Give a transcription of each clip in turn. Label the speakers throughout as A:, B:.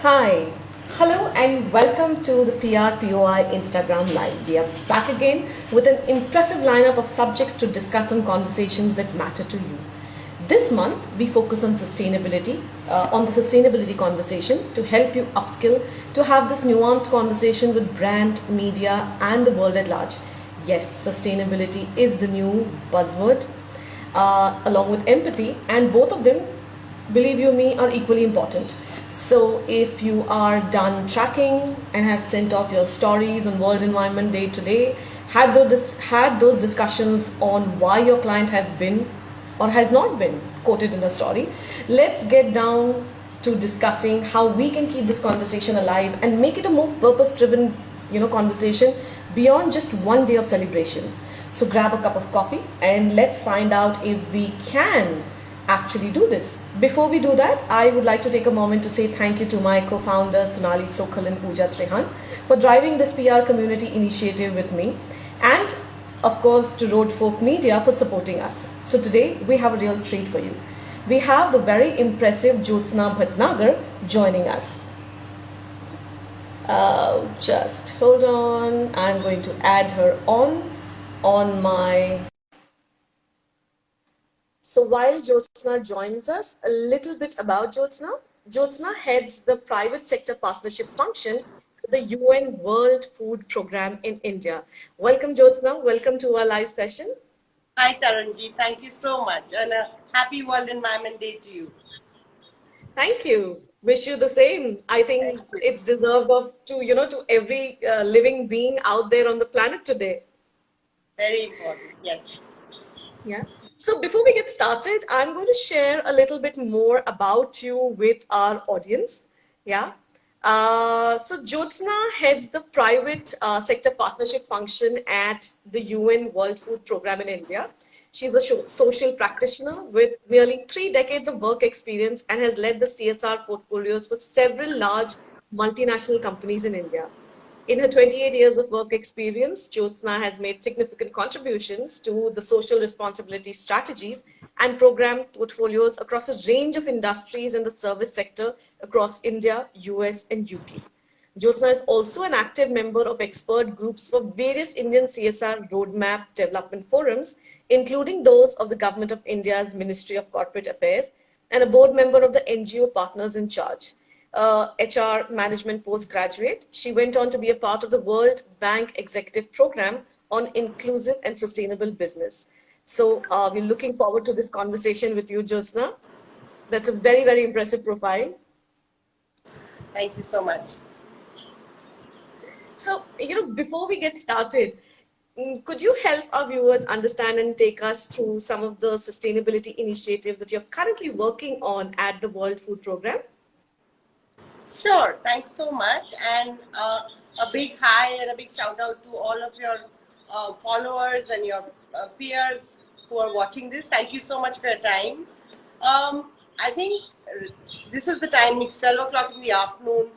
A: Hi, hello, and welcome to the PRPOI Instagram Live. We are back again with an impressive lineup of subjects to discuss on conversations that matter to you. This month, we focus on sustainability, on the sustainability conversation to help you upskill, to have this nuanced conversation with brand, media, and the world at large. Yes, sustainability is the new buzzword, along with empathy, and both of them, believe you me, are equally important. So if you are done tracking and have sent off your stories on World Environment Day today, had those discussions on why your client has been or has not been quoted in a story, let's get down to discussing how we can keep this conversation alive and make it a more purpose-driven, conversation beyond just one day of celebration. So grab a cup of coffee and let's find out if we can actually do this. Before we do that, I would like to take a moment to say thank you to my co-founders Sonali, Sokhal and Pooja Trehan for driving this PR community initiative with me, and of course to RoadFolk Media for supporting us. So today we have a real treat for you. We have the very impressive Jyotsna Bhatnagar joining us. Just hold on, I'm going to add her on my... So while Jyotsna joins us, a little bit about Jyotsna. Jyotsna heads the private sector partnership function for the UN World Food Program in India. Welcome, Jyotsna. Welcome to our live session.
B: Hi, Tarunjeet. Thank you so much, and a happy World Environment Day to you.
A: Thank you. Wish you the same. I think it's deserved of to every living being out there on the planet today.
B: Very important. Yes.
A: Yeah. So before we get started, I'm going to share a little bit more about you with our audience. Yeah. So Jyotsna heads the private sector partnership function at the UN World Food Program in India. She's a social practitioner with nearly 3 decades of work experience and has led the CSR portfolios for several large multinational companies in India. In her 28 years of work experience, Jyotsna has made significant contributions to the social responsibility strategies and program portfolios across a range of industries in the service sector across India, US, and UK. Jyotsna is also an active member of expert groups for various Indian CSR roadmap development forums, including those of the Government of India's Ministry of Corporate Affairs, and a board member of the NGO Partners in Charge. HR management postgraduate. She went on to be a part of the World Bank Executive Program on inclusive and sustainable business. So we're looking forward to this conversation with you, Jyotsna. That's a very, very impressive profile.
B: Thank you so much.
A: So, before we get started, could you help our viewers understand and take us through some of the sustainability initiatives that you're currently working on at the World Food Program?
B: Sure. Thanks so much, and a big hi and a big shout out to all of your followers and your peers who are watching this. Thank you so much for your time. I think this is the time. It's 12 o'clock in the afternoon.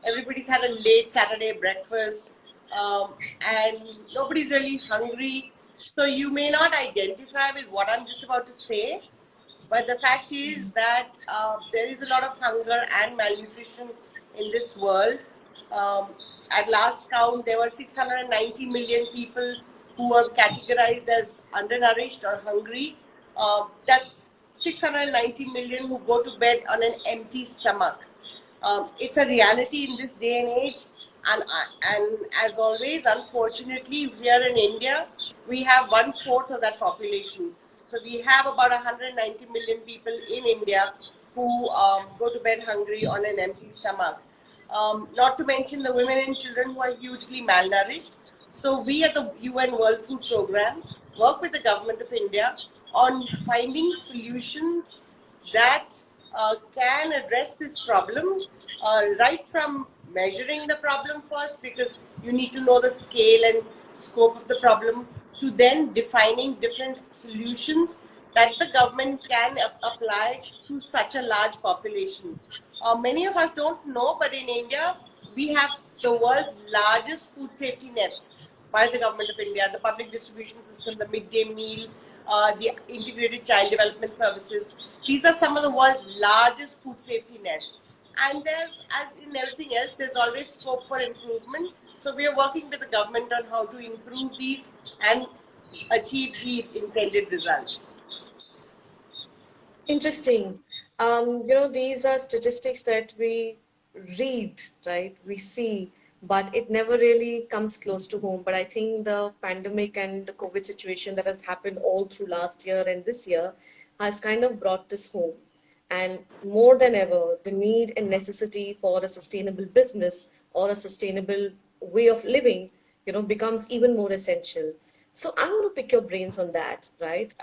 B: Everybody's had a late Saturday breakfast, and nobody's really hungry. So you may not identify with what I'm just about to say, but the fact is that there is a lot of hunger and malnutrition in this world. At last count, there were 690 million people who were categorized as undernourished or hungry. That's 690 million who go to bed on an empty stomach. It's a reality in this day and age. And as always, unfortunately, here in India, we have 1/4 of that population. So we have about 190 million people in India who go to bed hungry on an empty stomach. Not to mention the women and children who are hugely malnourished. So we at the UN World Food Program work with the Government of India on finding solutions that can address this problem, right from measuring the problem first, because you need to know the scale and scope of the problem, to then defining different solutions that the government can apply to such a large population. Many of us don't know, but in India, we have the world's largest food safety nets by the Government of India, the public distribution system, the midday meal, the integrated child development services. These are some of the world's largest food safety nets. And there's, as in everything else, there's always scope for improvement. So we are working with the government on how to improve these and achieve the intended results.
A: Interesting. These are statistics that we read, right? We see, but it never really comes close to home. But I think the pandemic and the COVID situation that has happened all through last year and this year has kind of brought this home. And more than ever, the need and necessity for a sustainable business or a sustainable way of living, becomes even more essential. So I want to pick your brains on that, right?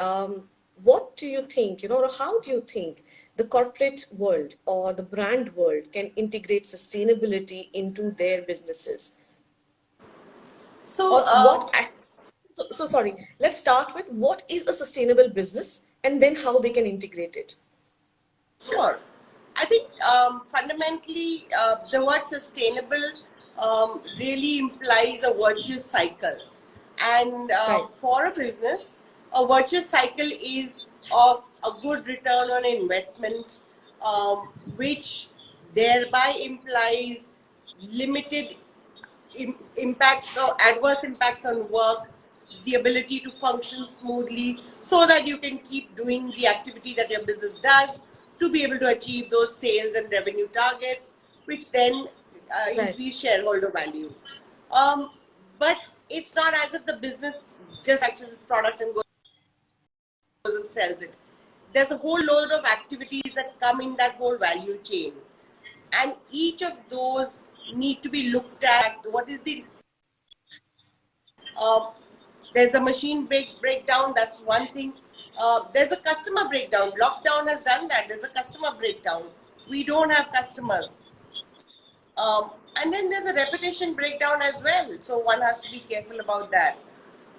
A: What do you think, or how do you think the corporate world or the brand world can integrate sustainability into their businesses?
B: So,
A: Or so sorry, let's start with what is a sustainable business and then how they can integrate it.
B: sure. I think fundamentally the word sustainable really implies a virtuous cycle. And
A: Right,
B: for a business, a virtuous cycle is of a good return on investment, which thereby implies limited impacts or adverse impacts on work, the ability to function smoothly so that you can keep doing the activity that your business does to be able to achieve those sales and revenue targets, which then
A: right,
B: increase shareholder value. Um, but it's not as if the business just manufactures its product and goes and sells it. There's a whole load of activities that come in that whole value chain. And each of those need to be looked at. What is the uh, there's a machine breakdown, that's one thing. There's a customer breakdown. Lockdown has done that. There's a customer breakdown. We don't have customers. And then there's a reputation breakdown as well. So one has to be careful about that.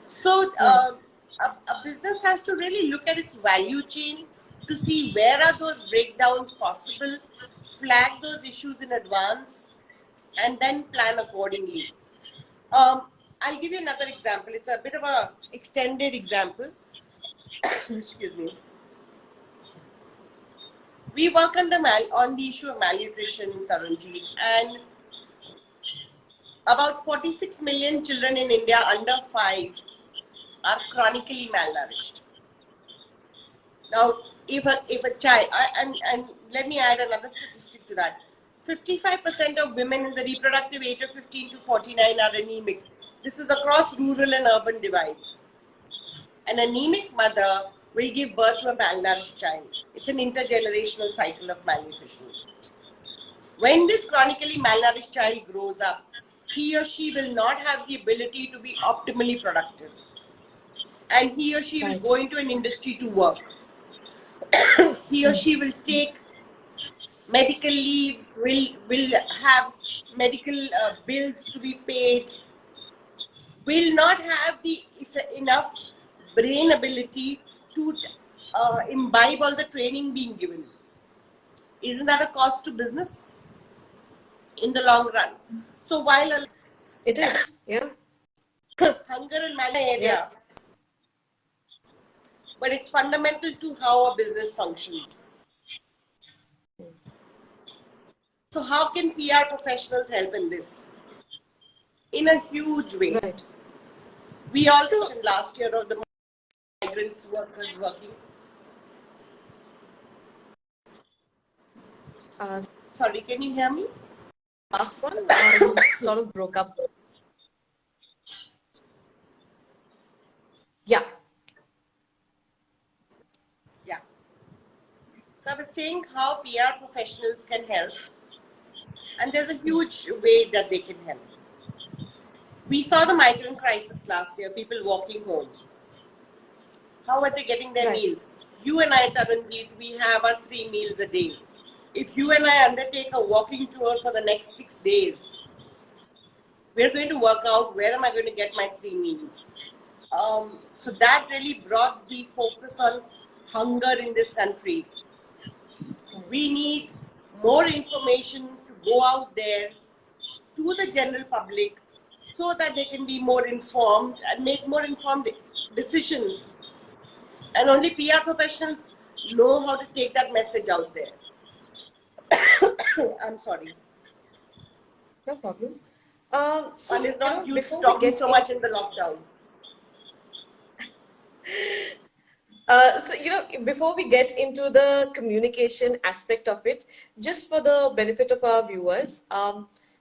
B: So
A: right,
B: a business has to really look at its value chain to see where are those breakdowns possible, flag those issues in advance, and then plan accordingly. Um, I'll give you another example. It's a bit of a extended example. Excuse me. We work on the issue of malnutrition, Tarunjeet, and about 46 million children in India under 5 are chronically malnourished. Now, if a child, and let me add another statistic to that, 55% of women in the reproductive age of 15 to 49 are anemic. This is across rural and urban divides. An anemic mother will give birth to a malnourished child. It's an intergenerational cycle of malnutrition. When this chronically malnourished child grows up, he or she will not have the ability to be optimally productive. And he or she will
A: right,
B: go into an industry to work. He or she will take medical leaves, will have medical bills to be paid, will not have the enough brain ability to imbibe all the training being given. Isn't that a cost to business in the long run? So while a
A: it is, yeah,
B: hunger and malnutrition
A: yeah.
B: area, but it's fundamental to how a business functions. So how can PR professionals help in this? In a huge way.
A: Right.
B: We also
A: So,
B: last year of the migrant workers working.
A: uh,
B: Sorry, can you hear me?
A: last one, you sort of broke up. Yeah,
B: Yeah. So I was saying how PR professionals can help, and there's a huge way that they can help. We saw the migrant crisis last year, people walking home. How are they getting their
A: right,
B: meals? You and I, Tarunjeet, we have our 3 meals a day. If you and I undertake a walking tour for the next 6 days, we're going to work out where am I going to get my 3 meals. So that really brought the focus on hunger in this country. We need more information to go out there to the general public so that they can be more informed and make more informed decisions. And only PR professionals know how to take that message out there. I'm sorry.
A: No problem.
B: One is not used to
A: before we
B: talking
A: get
B: so much in the lockdown.
A: Before we get into the communication aspect of it, just for the benefit of our viewers,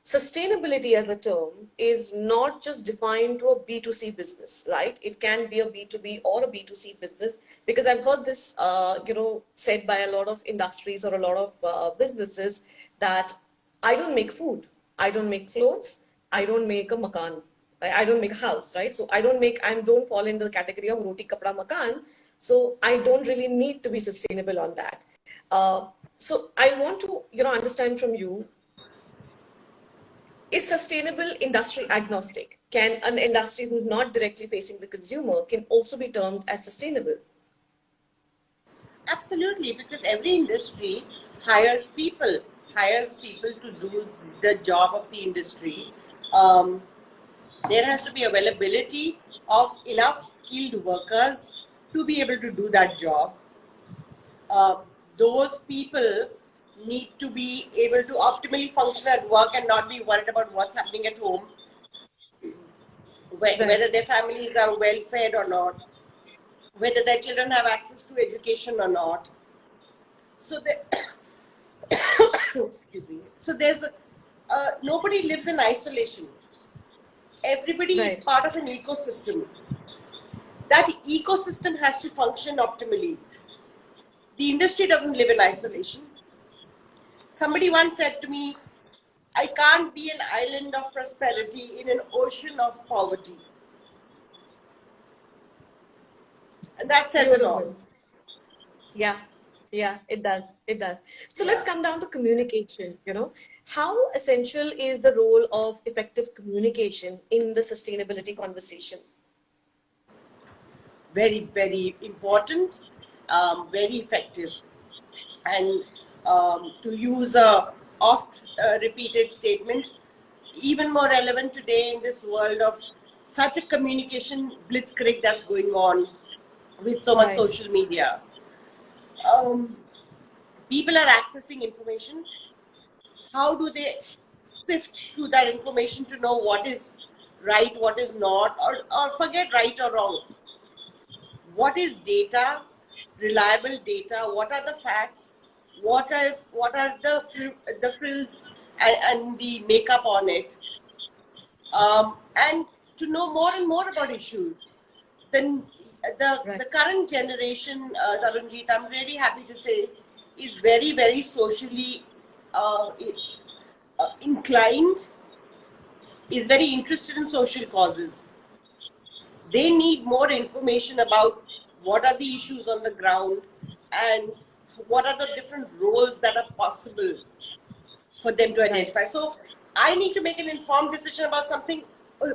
A: sustainability as a term is not just defined to a B2C business, right? It can be a B2B or a B2C business, because I've heard this, said by a lot of industries or a lot of businesses that I don't make food, I don't make clothes, I don't make a makan. I don't make a house, right? So I don't fall into the category of roti kapda makan. So I don't really need to be sustainable on that. So I want to, understand from you, is sustainable industry agnostic? Can an industry who's not directly facing the consumer can also be termed as sustainable?
B: Absolutely, because every industry hires people to do the job of the industry. Um, there has to be availability of enough skilled workers to be able to do that job. Uh, those people need to be able to optimally function at work and not be worried about what's happening at home, whether
A: Right.
B: their families are well fed or not, whether their children have access to education or not. So they, excuse me. So nobody lives in isolation. Everybody is
A: Right.
B: part of an ecosystem. That ecosystem has to function optimally. The industry doesn't live in isolation. Somebody once said to me, I can't be an island of prosperity in an ocean of poverty. And that says it all.
A: Beautiful. Yeah, yeah, it does. It does. So let's
B: Yeah.
A: come down to communication. How essential is the role of effective communication in the sustainability conversation?
B: Very, very important, very effective. And to use a oft repeated statement, even more relevant today in this world of such a communication blitzkrieg that's going on with so much
A: Right.
B: social media. Um, People are accessing information. How do they sift through that information to know what is right, what is not, or forget right or wrong? What is data, reliable data? What are the facts? What are the frills and the makeup on it? And to know more and more about issues. Then the
A: Right.
B: current generation, Tarunjeet, I'm really happy to say, is very, very socially inclined, is very interested in social causes. They need more information about what are the issues on the ground and what are the different roles that are possible for them to
A: Right.
B: identify. So I need to make an informed decision about something.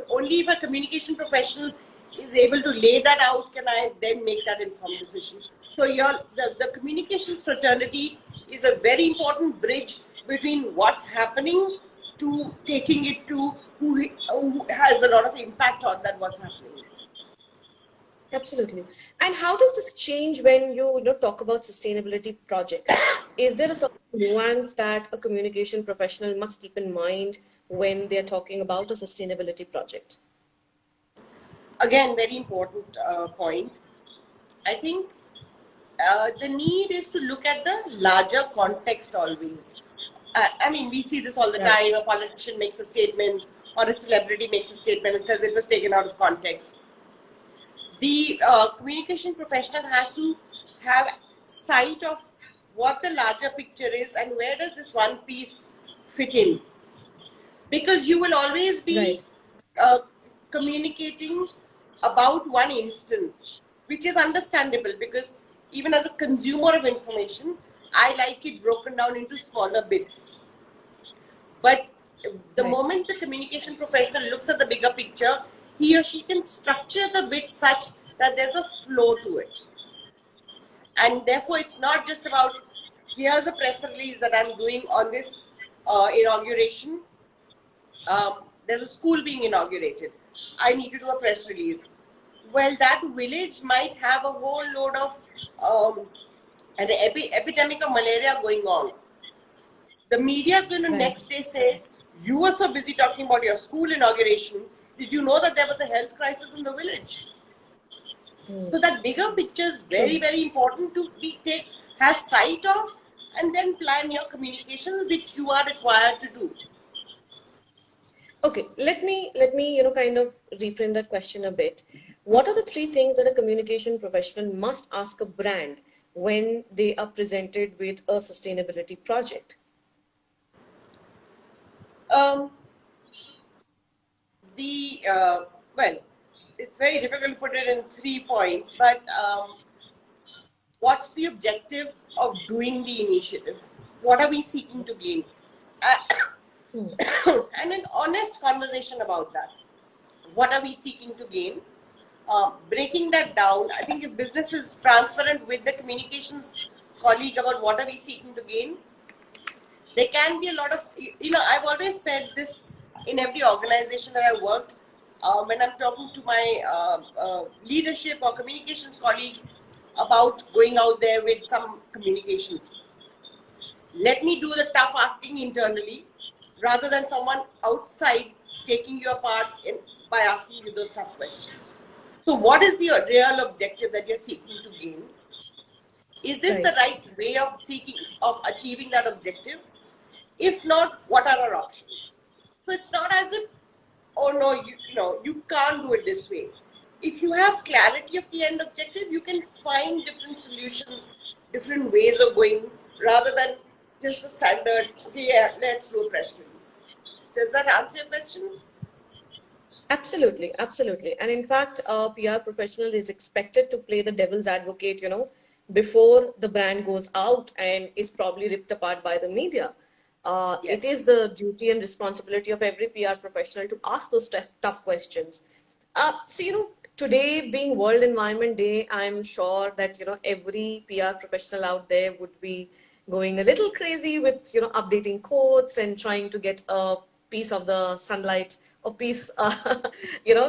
B: Only if a communication professional is able to lay that out can I then make that informed decision. So the communications fraternity is a very important bridge between what's happening to taking it to who has a lot of impact on that what's happening.
A: Absolutely. And how does this change when you talk about sustainability projects? Is there a sort of nuance that a communication professional must keep in mind when they're talking about a sustainability project?
B: Again, very important point. I think the need is to look at the larger context always. I mean, we see this all the
A: Right.
B: time. A politician makes a statement or a celebrity makes a statement and says it was taken out of context. The communication professional has to have sight of what the larger picture is and where does this one piece fit in. Because you will always be
A: Right.
B: uh, communicating about one instance, which is understandable because even as a consumer of information, I like it broken down into smaller bits. But the
A: Right.
B: moment the communication professional looks at the bigger picture, he or she can structure the bits such that there's a flow to it. And therefore, it's not just about here's a press release that I'm doing on this inauguration. There's a school being inaugurated. I need to do a press release. Well, that village might have a whole load of an epidemic of malaria going on. The media is going to next day say, you were so busy talking about your school inauguration. Did you know that there was a health crisis in the village? So that bigger picture is very, very important to have sight of, and then plan your communications, which you are required to do.
A: Okay, let me kind of reframe that question a bit. What are the three things that a communication professional must ask a brand when they are presented with a sustainability project?
B: Well, it's very difficult to put it in 3 points, but what's the objective of doing the initiative? What are we seeking to gain? And an honest conversation about that. What are we seeking to gain? Breaking that down, I think if business is transparent with the communications colleague about what are we seeking to gain, there can be a lot of, I've always said this in every organization that I worked, when I'm talking to my leadership or communications colleagues about going out there with some communications. Let me do the tough asking internally rather than someone outside taking you apart by asking you those tough questions. So what is the real objective that you're seeking to gain? Is this the right way of achieving that objective? If not, what are our options? So it's not as if, oh no, you can't do it this way. If you have clarity of the end objective, you can find different solutions, different ways of going, rather than just the standard, okay, yeah, let's do a press release. Does that answer your question?
A: Absolutely, absolutely. And in fact, a PR professional is expected to play the devil's advocate, before the brand goes out and is probably ripped apart by the media.
B: Yes.
A: It is the duty and responsibility of every PR professional to ask those tough questions. So, today being World Environment Day, I'm sure that, every PR professional out there would be going a little crazy with, updating quotes and trying to get a piece of the sunlight or piece,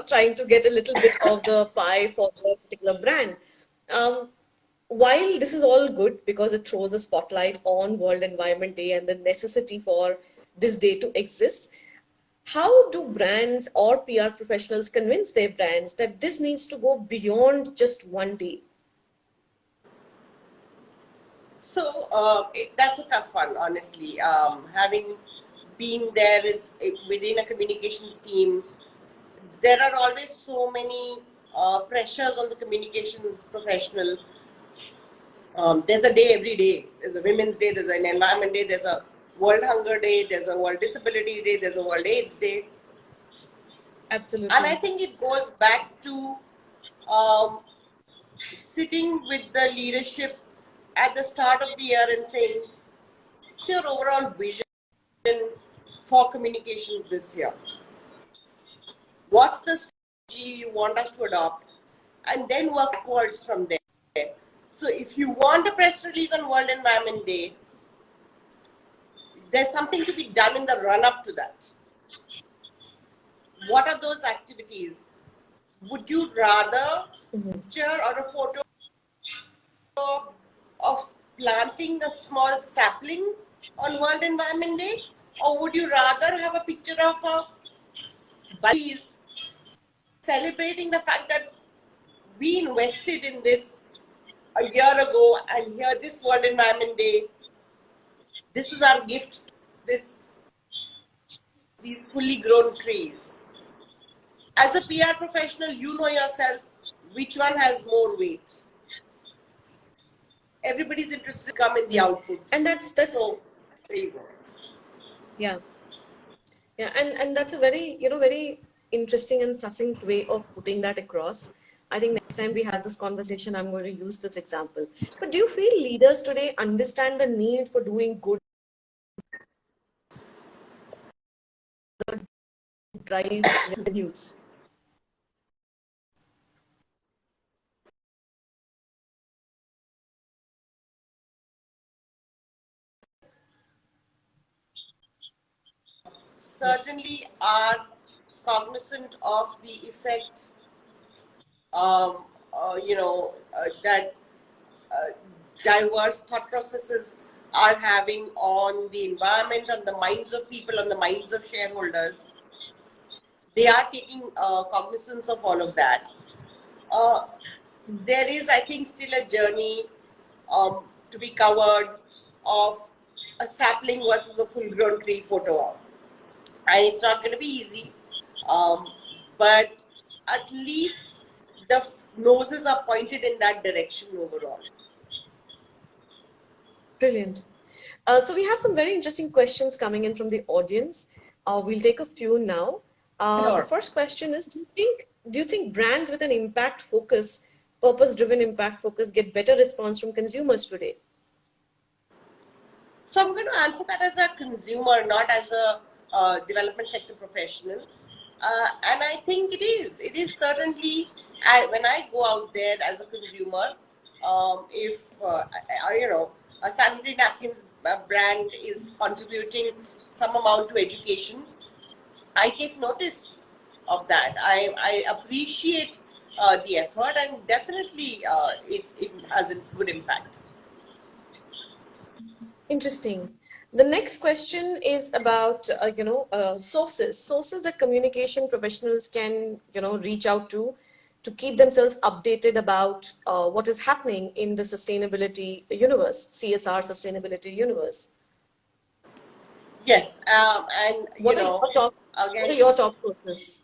A: trying to get a little bit of the pie for the particular brand. While this is all good because it throws a spotlight on World Environment Day and the necessity for this day to exist, how do brands or PR professionals convince their brands that this needs to go beyond just one day?
B: So that's a tough one, honestly. Having been there within a communications team, there are always so many pressures on the communications professional. There's a day every day. There's a Women's Day, there's an Environment Day, there's a World Hunger Day, there's a World Disability Day, there's a World AIDS Day.
A: Absolutely.
B: And I think it goes back to sitting with the leadership at the start of the year and saying, what's your overall vision for communications this year? What's the strategy you want us to adopt? And then work backwards from there. So if you want a press release on World Environment Day, there's something to be done in the run-up to that. What are those activities? Would you rather picture or a photo of planting a small sapling on World Environment Day? Or would you rather have a picture of a trees celebrating the fact that we invested in this a year ago, and here this World Environment Day, this is our gift to these fully grown trees. As a PR professional, you know yourself which one has more weight. Everybody's interested to come in the output.
A: And that's
B: so there you go.
A: Yeah. And that's a very, very interesting and succinct way of putting that across. I think next time we have this conversation, I'm going to use this example. But do you feel leaders today understand the need for doing good, drive revenues?
B: Certainly are cognizant of the effect that diverse thought processes are having on the environment, on the minds of people, on the minds of shareholders. They are taking cognizance of all of that. There is, I think, still a journey to be covered of a sapling versus a full-grown tree photo op. And it's not going to be easy, but at least the noses are pointed in that direction overall.
A: Brilliant. So we have some very interesting questions coming in from the audience. We'll take a few now.
B: Sure.
A: The first question is, do you think brands with an impact focus, purpose-driven impact focus, get better response from consumers today?
B: So I'm going to answer that as a consumer, not as a development sector professional. And I think it is. It is certainly, when I go out there as a consumer, if, a sanitary napkins brand is contributing some amount to education, I take notice of that. I appreciate the effort, and definitely it has a good impact.
A: Interesting. The next question is about, sources that communication professionals can, reach out to keep themselves updated about what is happening in the sustainability universe, CSR sustainability universe.
B: Yes, and
A: What are your top sources?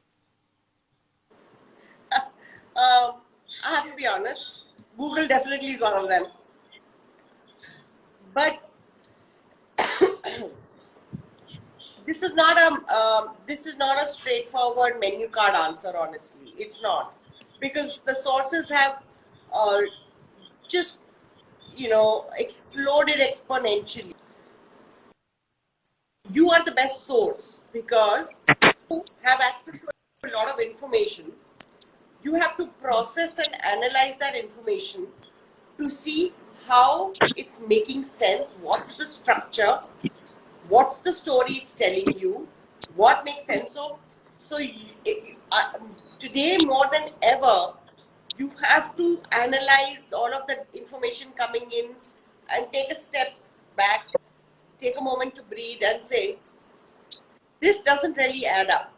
B: I have to be honest, Google definitely is one of them. But this is not a straightforward menu card answer. Honestly, it's not, because the sources have just exploded exponentially. You are the best source because you have access to a lot of information. You have to process and analyze that information to see how it's making sense, what's the structure, what's the story it's telling you, what makes sense. So today more than ever, you have to analyze all of the information coming in and take a step back, take a moment to breathe and say, this doesn't really add up.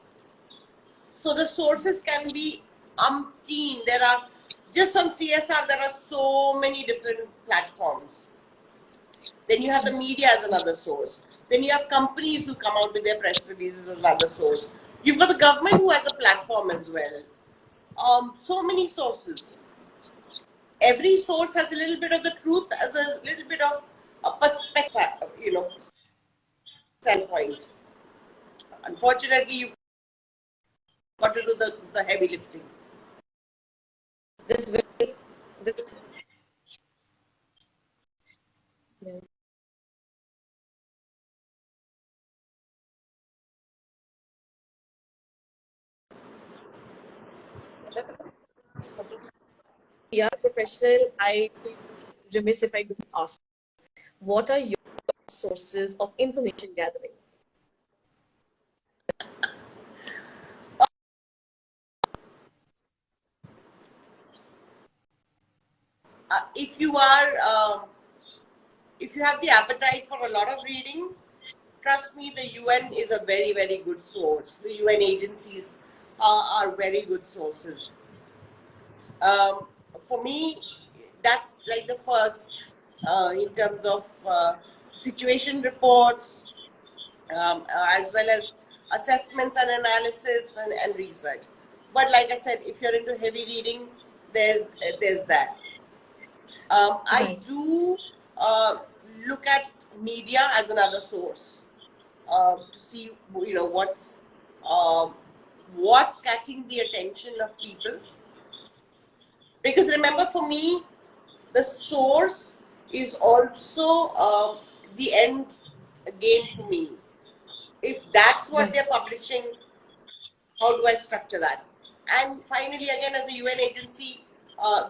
B: So the sources can be umpteen. There are, just on CSR, there are so many different platforms. Then you have the media as another source. Then you have companies who come out with their press releases as another source. You've got the government who has a platform as well. So many sources. Every source has a little bit of the truth, as a little bit of a perspective, standpoint. Unfortunately, you've got to do the heavy lifting.
A: PR professional, I will be remiss if I don't ask, what are your sources of information gathering?
B: If you have the appetite for a lot of reading, trust me, the UN is a very, very good source. The UN agencies are very good sources. For me, that's like the first in terms of situation reports, as well as assessments and analysis and research. But like I said, if you're into heavy reading, there's that. I do look at media as another source to see what's catching the attention of people. Because remember, for me, the source is also the end game for me. If that's what they're publishing, how do I structure that? And finally, again, as a UN agency,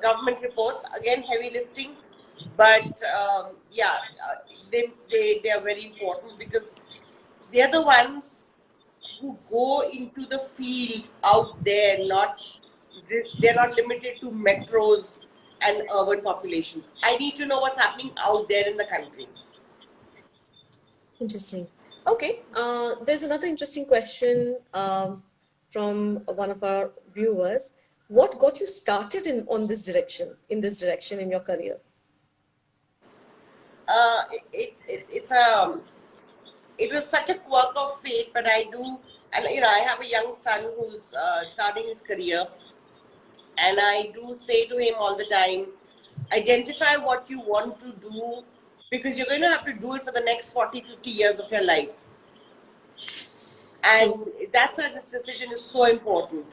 B: government reports, again, heavy lifting. But they are very important because they're the ones who go into the field out there. They're not limited to metros and urban populations. I need to know what's happening out there in the country.
A: Interesting. Okay, there's another interesting question from one of our viewers. What got you started in this direction in your career?
B: It's a it was such a quirk of fate, but I do, and I have a young son who's starting his career, and I do say to him all the time, identify what you want to do because you're going to have to do it for the next 40, 50 years of your life. And
A: True.
B: that's why this decision is so important.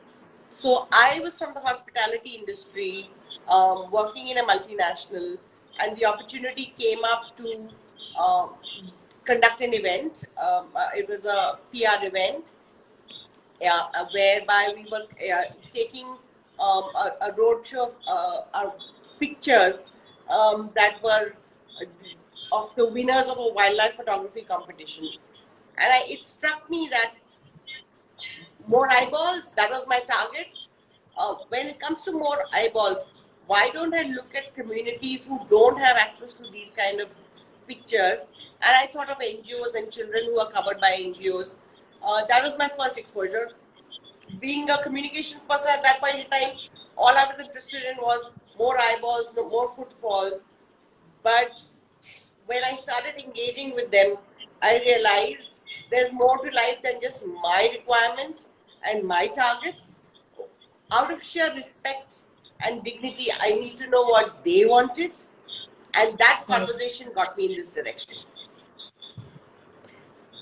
B: So I was from the hospitality industry, working in a multinational, and the opportunity came up to um, conduct an event. It was a PR event, whereby we were taking a roadshow of our pictures that were of the winners of a wildlife photography competition. And it struck me that more eyeballs, that was my target. When it comes to more eyeballs, why don't I look at communities who don't have access to these kind of pictures? And I thought of NGOs and children who are covered by NGOs. That was my first exposure. Being a communications person at that point in time, all I was interested in was more eyeballs, no more footfalls. But when I started engaging with them, I realized there's more to life than just my requirement and my target. Out of sheer respect and dignity, I need to know what they wanted. And that
A: Right.
B: conversation got me in this direction.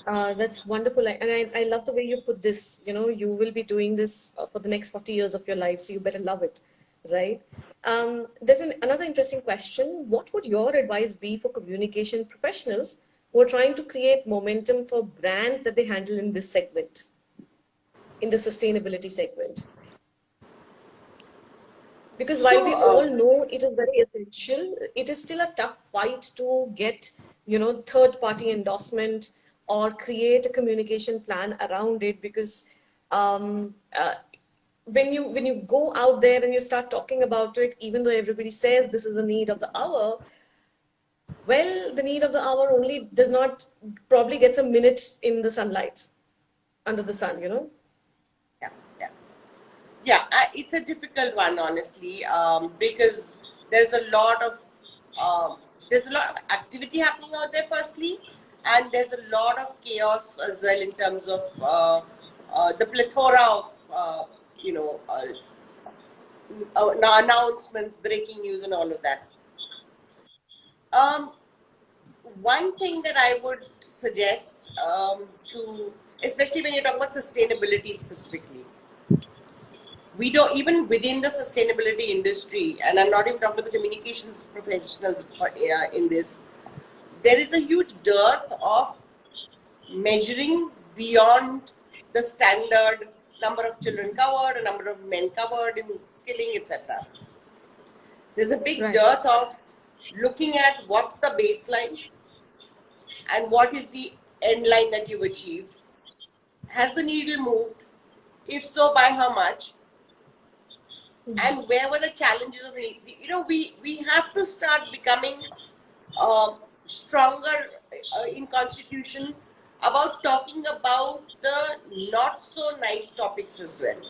A: That's wonderful. And I love the way you put this. You will be doing this for the next 40 years of your life, so you better love it, right? There's another interesting question. What would your advice be for communication professionals who are trying to create momentum for brands that they handle in this segment, in the sustainability segment? Because while
B: So,
A: we all know it is very essential, it is still a tough fight to get, third party endorsement or create a communication plan around it because when you go out there and you start talking about it, even though everybody says this is the need of the hour, well, the need of the hour only does not probably gets a minute in the sunlight under the sun.
B: yeah, yeah. Yeah, it's a difficult one, honestly, because there's a lot of um, there's a lot of activity happening out there. Firstly, and there's a lot of chaos as well in terms of the plethora of you know uh, announcements, breaking news, and all of that. Um, One thing that I would suggest especially when you're talking about sustainability specifically, we don't, even within the sustainability industry, and I'm not even talking about the communications professionals in this, there is a huge dearth of measuring beyond the standard number of children covered, a number of men covered in skilling, etc. There's a big
A: Right.
B: dearth of looking at what's the baseline and what is the end line that you've achieved. Has the needle moved? If so, by how much? And where were the challenges of we have to start becoming stronger in constitution about talking about the not so nice topics as well,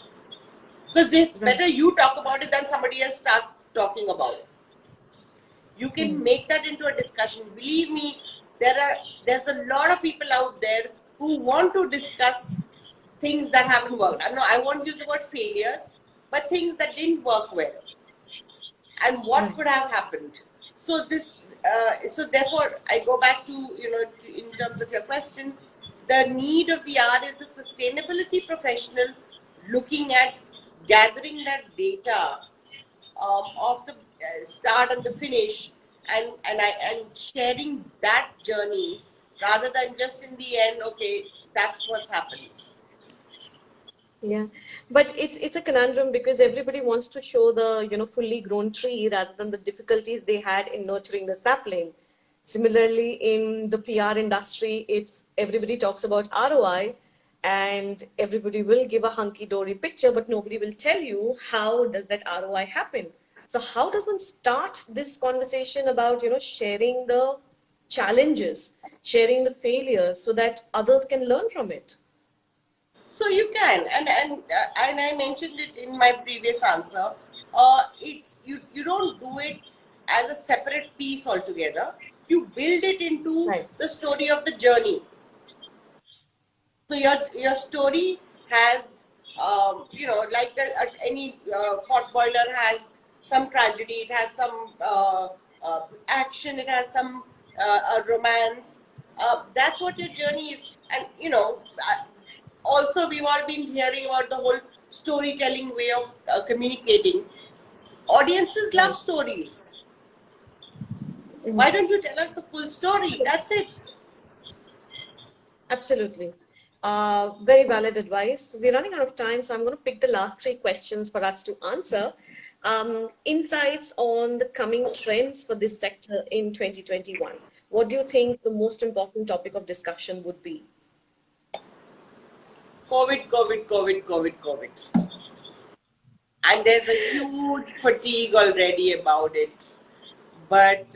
B: because it's
A: Right.
B: better you talk about it than somebody else start talking about it. You can make that into a discussion. Believe me, there's a lot of people out there who want to discuss things that haven't worked. I won't use the word failures, but things that didn't work well and what
A: Right.
B: could have happened. So so therefore, I go back to in terms of your question, the need of the hour is the sustainability professional looking at gathering that data of the start and the finish, and sharing that journey rather than just in the end. Okay, that's what's happened.
A: Yeah, but it's a conundrum because everybody wants to show the fully grown tree rather than the difficulties they had in nurturing the sapling. Similarly, in the PR industry, it's everybody talks about ROI, and everybody will give a hunky-dory picture, but nobody will tell you how does that ROI happen. So how does one start this conversation about sharing the challenges, sharing the failures so that others can learn from it.
B: So you can, and I mentioned it in my previous answer. It's you don't do it as a separate piece altogether. You build it into
A: Right.
B: the story of the journey. So your story has, like any pot boiler has some tragedy, it has some action, it has some romance. That's what your journey is, and also we've all been hearing about the whole storytelling way of communicating. Audiences love
A: Right.
B: stories. Why don't you tell us the full story? That's it.
A: Absolutely. Very valid advice. We're running out of time, so I'm going to pick the last three questions for us to answer. Insights on the coming trends for this sector in 2021. What do you think the most important topic of discussion would be?
B: COVID. And there's a huge fatigue already about it. But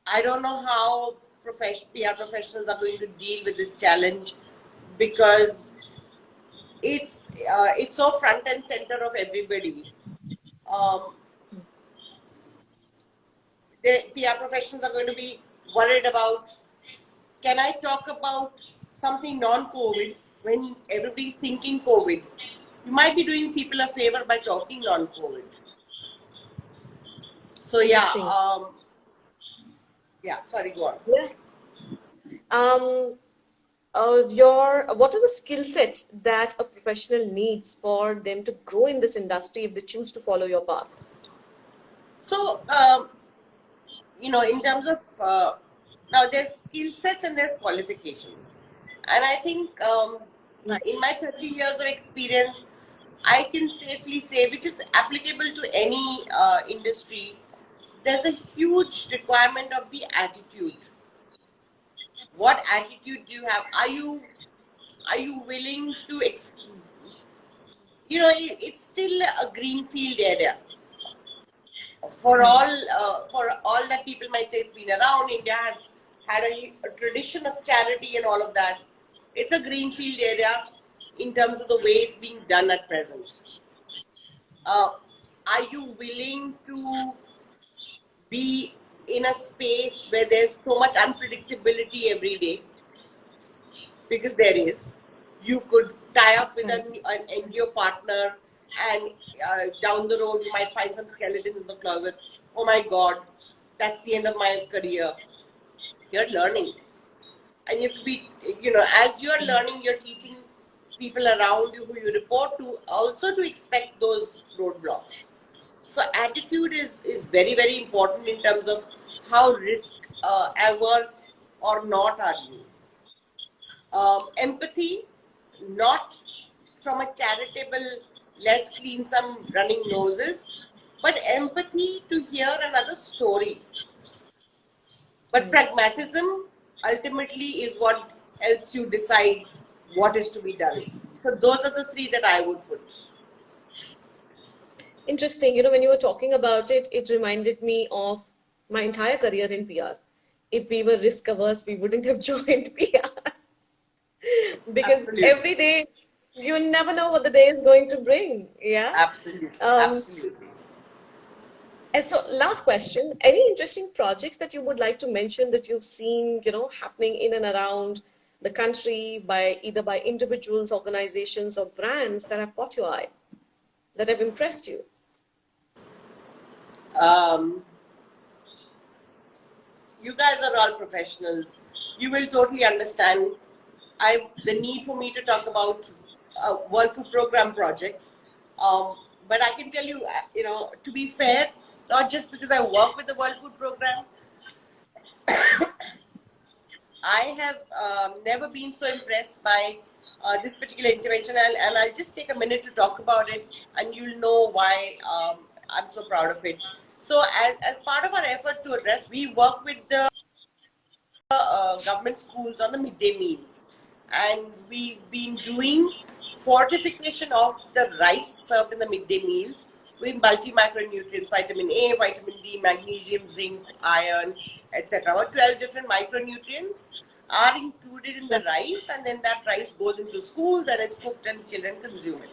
B: I don't know how PR professionals are going to deal with this challenge, because it's so front and center of everybody. Um, the PR professionals are going to be worried about, can I talk about something non-COVID when everybody's thinking COVID? You might be doing people a favor by talking non-COVID. So
A: Interesting.
B: sorry, go on.
A: Yeah. Um, what are the skill sets that a professional needs for them to grow in this industry if they choose to follow your path?
B: So, in terms of now, there's skill sets and there's qualifications, and I think
A: Right.
B: in my 30 years of experience, I can safely say, which is applicable to any industry, there's a huge requirement of the attitude. What attitude do you have? Are you willing to it's still a greenfield area for all that people might say it's been around. India has had a tradition of charity and all of that. It's a greenfield area in terms of the way it's being done at present. uh, are you willing to be in a space where there's so much unpredictability every day? Because there is. You could tie up with
A: Right.
B: an NGO partner, and down the road you might find some skeletons in the closet. Oh my God, that's the end of my career. You're learning, and you have to be, as you're learning, you're teaching people around you who you report to also to expect those roadblocks. So attitude is very, very important in terms of how risk averse or not are you. Empathy, not from a charitable, let's clean some running noses, but empathy to hear another story. But
A: Right.
B: pragmatism ultimately is what helps you decide what is to be done. So those are the three that I would put.
A: Interesting. When you were talking about it, it reminded me of my entire career in PR. If we were risk averse, we wouldn't have joined PR because
B: Absolutely.
A: every day you never know what the day is going to bring. Yeah.
B: Absolutely.
A: Um,
B: Absolutely.
A: and so, last question: any interesting projects that you would like to mention that you've seen, happening in and around the country by either by individuals, organizations, or brands that have caught your eye, that have impressed you?
B: Um, you guys are all professionals. You will totally understand the need for me to talk about World Food Program projects. But I can tell you, to be fair, not just because I work with the World Food Program, I have never been so impressed by this particular intervention, and I'll just take a minute to talk about it, and you'll know why I'm so proud of it. So, as part of our effort to address, we work with the government schools on the midday meals, and we've been doing fortification of the rice served in the midday meals with multi-macronutrients, vitamin A, vitamin D, magnesium, zinc, iron, etc. About 12 different micronutrients are included in the rice, and then that rice goes into schools and it's cooked and children consume it.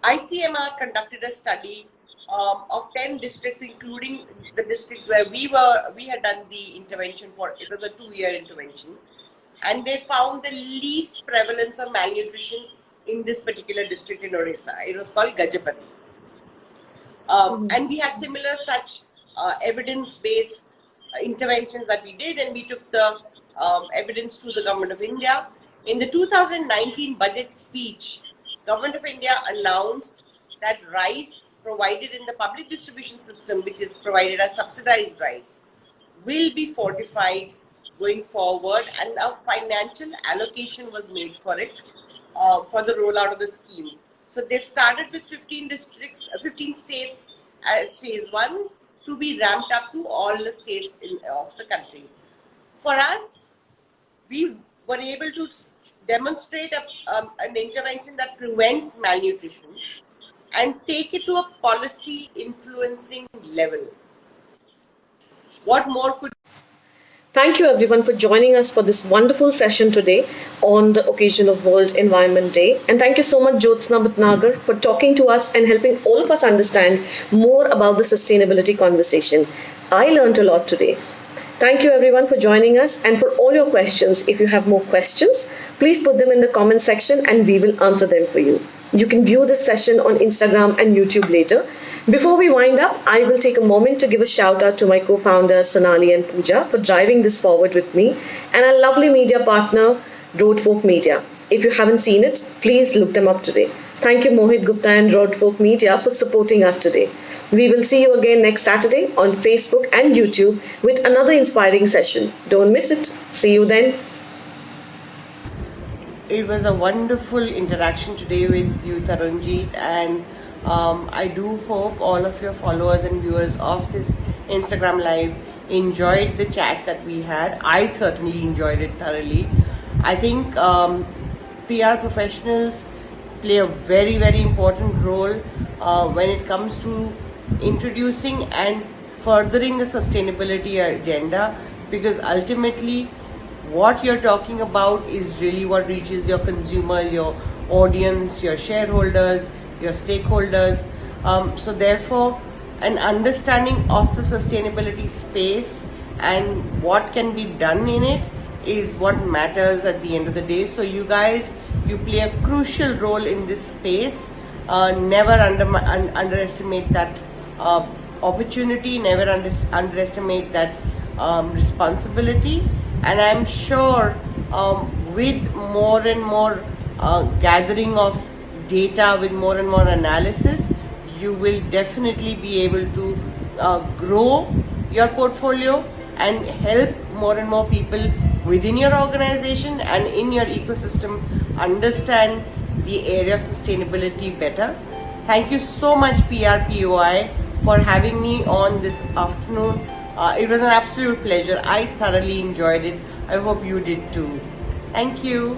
B: ICMR conducted a study of 10 districts, including the districts where we had done the intervention for. It was a 2-year intervention, and they found the least prevalence of malnutrition in this particular district in Odisha. It was called Gajapati. And we had similar such evidence-based interventions that we did, and we took the evidence to the Government of India. In the 2019 budget speech, Government of India announced that rice provided in the public distribution system, which is provided as subsidized rice, will be fortified going forward, and a financial allocation was made for it for the rollout of the scheme. So they've started with 15 districts, 15 states as phase 1, to be ramped up to all the states of the country. For us, we were able to demonstrate an intervention that prevents malnutrition and take it to a policy influencing level. What more could...
A: Thank you everyone for joining us for this wonderful session today on the occasion of World Environment Day. And thank you so much, Jyotsna Bhatnagar, for talking to us and helping all of us understand more about the sustainability conversation. I learned a lot today. Thank you everyone for joining us, and for all your questions. If you have more questions, please put them in the comment section and we will answer them for you. You can view this session on Instagram and YouTube later. Before we wind up, I will take a moment to give a shout out to my co-founders Sonali and Pooja for driving this forward with me, and our lovely media partner RoadFolk Media. If you haven't seen it, please look them up today. Thank you Mohit Gupta and RoadFolk Media for supporting us today. We will see you again next Saturday on Facebook and YouTube with another inspiring session. Don't miss it. See you then.
B: It was a wonderful interaction today with you, Tarunjeet, and I do hope all of your followers and viewers of this Instagram Live enjoyed the chat that we had. I certainly enjoyed it thoroughly. I think PR professionals play a very, very important role when it comes to introducing and furthering the sustainability agenda, because ultimately what you're talking about is really what reaches your consumer, your audience, your shareholders, your stakeholders. So therefore, an understanding of the sustainability space and what can be done in it is what matters at the end of the day. So you guys, you play a crucial role in this space. Never underestimate that opportunity, never underestimate that responsibility. And I'm sure with more and more gathering of data, with more and more analysis, you will definitely be able to grow your portfolio and help more and more people within your organization and in your ecosystem understand the area of sustainability better. Thank you so much PRPOI for having me on this afternoon. It was an absolute pleasure. I thoroughly enjoyed it. I hope you did too. Thank you.